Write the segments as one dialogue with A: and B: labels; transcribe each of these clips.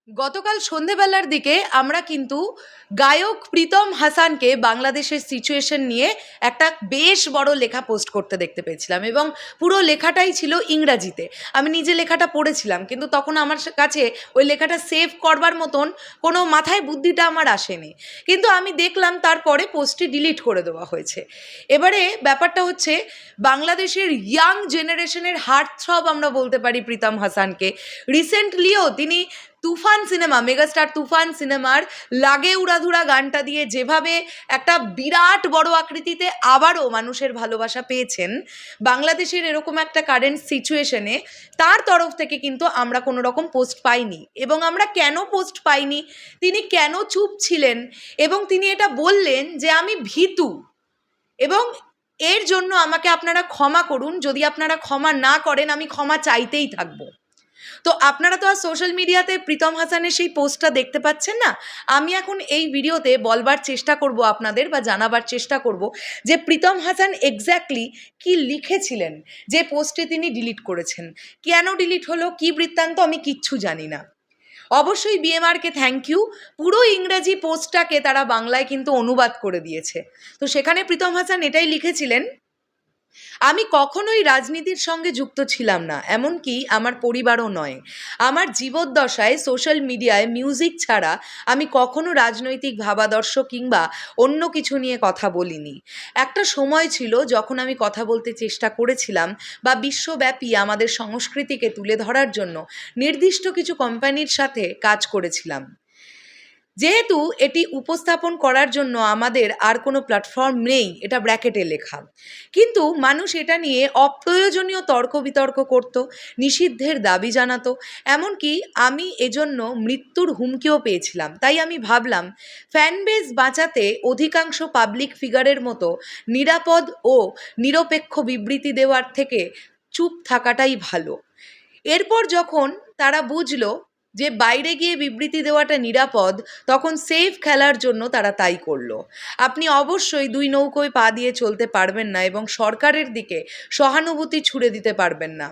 A: গতকাল সন্ধেবেলার দিকে আমরা কিন্তু গায়ক প্রীতম হাসানকে বাংলাদেশের সিচুয়েশন নিয়ে একটা বেশ বড় লেখা পোস্ট করতে দেখতে পেয়েছিলাম এবং পুরো লেখাটাই ছিল ইংরাজিতে। আমি নিজে লেখাটা পড়েছিলাম, কিন্তু তখন আমার কাছে ওই লেখাটা সেভ করবার মতন কোনো মাথায় বুদ্ধিটা আমার আসেনি। কিন্তু আমি দেখলাম তারপরে পোস্টটি ডিলিট করে দেওয়া হয়েছে। এবারে ব্যাপারটা হচ্ছে, বাংলাদেশের ইয়াং জেনারেশনের হার্টথ্রব আমরা বলতে পারি প্রীতম হাসানকে। রিসেন্টলিও তিনি তুফান সিনেমা, মেগাস্টার তুফান সিনেমার লাগে উড়াধুরা গানটা দিয়ে যেভাবে একটা বিরাট বড় আকৃতিতে আবারও মানুষের ভালোবাসা পেয়েছেন, বাংলাদেশের এরকম একটা কারেন্ট সিচুয়েশনে তার তরফ থেকে কিন্তু আমরা কোনো রকম পোস্ট পাইনি। এবং আমরা কেন পোস্ট পাইনি, তিনি কেন চুপ ছিলেন, এবং তিনি এটা বললেন যে আমি ভীতু, এবং এর জন্য আমাকে আপনারা ক্ষমা করুন। যদি আপনারা ক্ষমা না করেন, আমি ক্ষমা চাইতেই থাকবো। তো আপনারা তো আর সোশ্যাল মিডিয়াতে প্রীতম হাসানের সেই পোস্টটা দেখতে পাচ্ছেন না। আমি এখন এই ভিডিওতে বলবার চেষ্টা করব আপনাদের, বা জানাবার চেষ্টা করব যে প্রীতম হাসান এক্স্যাক্টলি কি লিখেছিলেন যে পোস্টে তিনি ডিলিট করেছেন। কেন ডিলিট হলো, কি বৃত্তান্ত, আমি কিচ্ছু জানি না। অবশ্যই বিএমআরকে থ্যাংক ইউ, পুরো ইংরেজি পোস্টটাকে তারা বাংলায় কিন্তু অনুবাদ করে দিয়েছে। তো সেখানে প্রীতম হাসান এটাই লিখেছিলেন, আমি কখনোই রাজনীতির সঙ্গে যুক্ত ছিলাম না, এমনকি আমার পরিবারও নয়। আমার জীবদ্দশায় সোশ্যাল মিডিয়ায় মিউজিক ছাড়া আমি কখনো রাজনৈতিক ভাবাদর্শ কিংবা অন্য কিছু নিয়ে কথা বলিনি। একটা সময় ছিল যখন আমি কথা বলতে চেষ্টা করেছিলাম বা বিশ্বব্যাপী আমাদের সংস্কৃতিকে তুলে ধরার জন্য নির্দিষ্ট কিছু কোম্পানির সাথে কাজ করেছিলাম। যেহেতু এটি উপস্থাপন করার জন্য আমাদের আর কোনো প্ল্যাটফর্ম নেই, এটা ব্র্যাকেটে লেখা, কিন্তু মানুষ এটা নিয়ে অপ্রয়োজনীয় তর্ক বিতর্ক করত, নিষিদ্ধের দাবি জানাতো, এমনকি আমি এজন্য মৃত্যুর হুমকিও পেয়েছিলাম। তাই আমি ভাবলাম ফ্যানবেস বাঁচাতে অধিকাংশ পাবলিক ফিগারের মতো নিরাপদ ও নিরপেক্ষ বিবৃতি দেওয়ার থেকে চুপ থাকাটাই ভালো। এরপর যখন তারা বুঝলো যে বাইরে গিয়ে বিবৃতি দেওয়াটা নিরাপদ, তখন সেফ খেলার জন্য তারা তাই করলো। আপনি অবশ্যই দুই নৌকোয় পা দিয়ে চলতে পারবেন না এবং সরকারের দিকে সহানুভূতি ছুড়ে দিতে পারবেন না,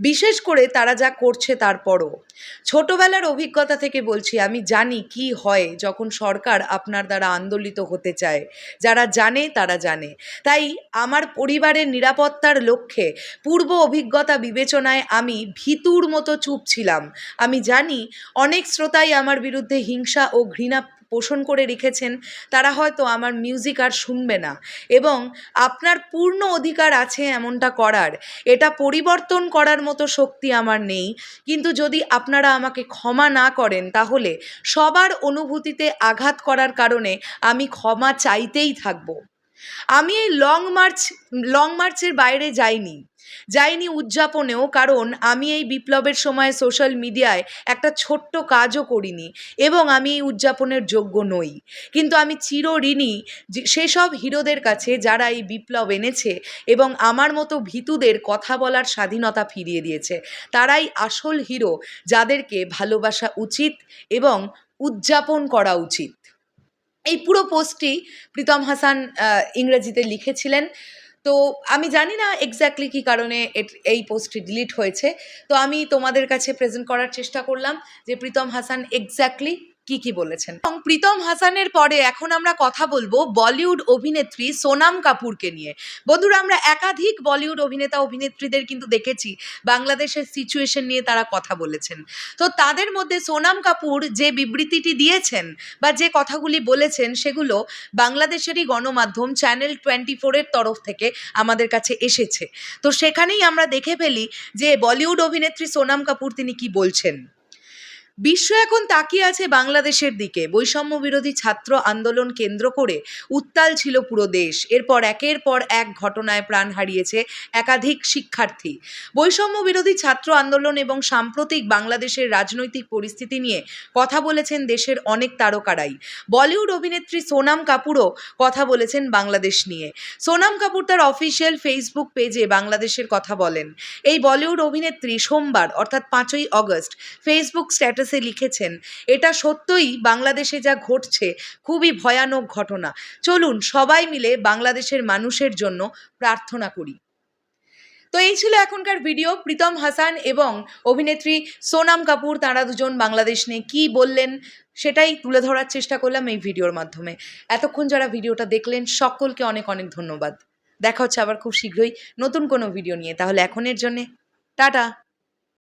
A: বিশেষ করে তারা যা করছে তারপরও। ছোটবেলার অভিজ্ঞতা থেকে বলছি, আমি জানি কি হয় যখন সরকার আপনার দ্বারা আন্দোলিত হতে চায়। যারা জানে তারা জানে। তাই আমার পরিবারের নিরাপত্তার লক্ষ্যে পূর্ব অভিজ্ঞতা বিবেচনায় আমি ভীতুর মতো চুপ ছিলাম। আমি জানি অনেক শ্রোতাই আমার বিরুদ্ধে হিংসা ও ঘৃণা পোষণ করে রেখেছেন। তারা হয়তো আমার মিউজিক আর শুনবে না, এবং আপনার পূর্ণ অধিকার আছে এমনটা করার। এটা পরিবর্তন করার মতো শক্তি আমার নেই, কিন্তু যদি আপনারা আমাকে ক্ষমা না করেন, তাহলে সবার অনুভূতিতে আঘাত করার কারণে আমি ক্ষমা চাইতেই থাকবো। আমি এই লং মার্চের বাইরে যাইনি উদযাপনেও, কারণ আমি এই বিপ্লবের সময় সোশ্যাল মিডিয়ায় একটা ছোট্ট কাজও করিনি এবং আমি এই উদযাপনের যোগ্য নই। কিন্তু আমি চিরঋণী সেসব হিরোদের কাছে যারা এই বিপ্লব এনেছে এবং আমার মতো ভীতুদের কথা বলার স্বাধীনতা ফিরিয়ে দিয়েছে। তারাই আসল হিরো, যাদেরকে ভালোবাসা উচিত এবং উদযাপন করা উচিত। এই পুরো পোস্টটি প্রীতম হাসান ইংরেজিতে লিখেছিলেন। তো আমি জানি না এক্স্যাক্টলি কী কারণে এই পোস্টটি ডিলিট হয়েছে। তো আমি তোমাদের কাছে প্রেজেন্ট করার চেষ্টা করলাম যে প্রীতম হাসান এক্স্যাক্টলি কি বলেছেন। এবং প্রীতম হাসানের পরে এখন আমরা কথা বলবো বলিউড অভিনেত্রী সোনাম কাপুরকে নিয়ে। বন্ধুরা, আমরা একাধিক বলিউড অভিনেতা অভিনেত্রীদের কিন্তু দেখেছি বাংলাদেশের সিচুয়েশন নিয়ে তারা কথা বলেছেন। তো তাদের মধ্যে সোনাম কাপুর যে বিবৃতিটি দিয়েছেন বা যে কথাগুলি বলেছেন, সেগুলো বাংলাদেশেরই গণমাধ্যম চ্যানেল 24-এর তরফ থেকে আমাদের কাছে এসেছে। তো সেখানেই আমরা দেখে ফেলি যে বলিউড অভিনেত্রী সোনাম কাপুর তিনি কি বলছেন। বিশ্ব এখন তাকিয়ে আছে বাংলাদেশের দিকে। বৈষম্য বিরোধী ছাত্র আন্দোলন কেন্দ্র করে উত্তাল ছিল পুরো দেশ। এরপর একের পর এক ঘটনায় প্রাণ হারিয়েছে একাধিক শিক্ষার্থী। বৈষম্য বিরোধী ছাত্র আন্দোলন এবং সাম্প্রতিক বাংলাদেশের রাজনৈতিক পরিস্থিতি নিয়ে কথা বলেছেন দেশের অনেক তারকারাই। বলিউড অভিনেত্রী সোনাম কাপুরও কথা বলেছেন বাংলাদেশ নিয়ে। সোনাম কাপুর তার অফিসিয়াল ফেসবুক পেজে বাংলাদেশের কথা বলেন। এই বলিউড অভিনেত্রী সোমবার অর্থাৎ 5ই অগস্ট ফেসবুক স্ট্যাটাসে লিখেছেন, এটা সত্যই বাংলাদেশে যা ঘটছে খুবই ভয়ানক ঘটনা। চলুন সবাই মিলে বাংলাদেশের মানুষের জন্য প্রার্থনা করি। তো এই ছিল এখনকার ভিডিও। প্রীতম হাসান এবং অভিনেত্রী সোনাম কাপুর তাঁরা দুজন বাংলাদেশ নিয়ে কী বললেন সেটাই তুলে ধরার চেষ্টা করলাম এই ভিডিওর মাধ্যমে। এতক্ষণ যারা ভিডিওটা দেখলেন সকলকে অনেক অনেক ধন্যবাদ। দেখা হচ্ছে আবার খুব শীঘ্রই নতুন কোনো ভিডিও নিয়ে। তাহলে এখনের জন্যে টাটা।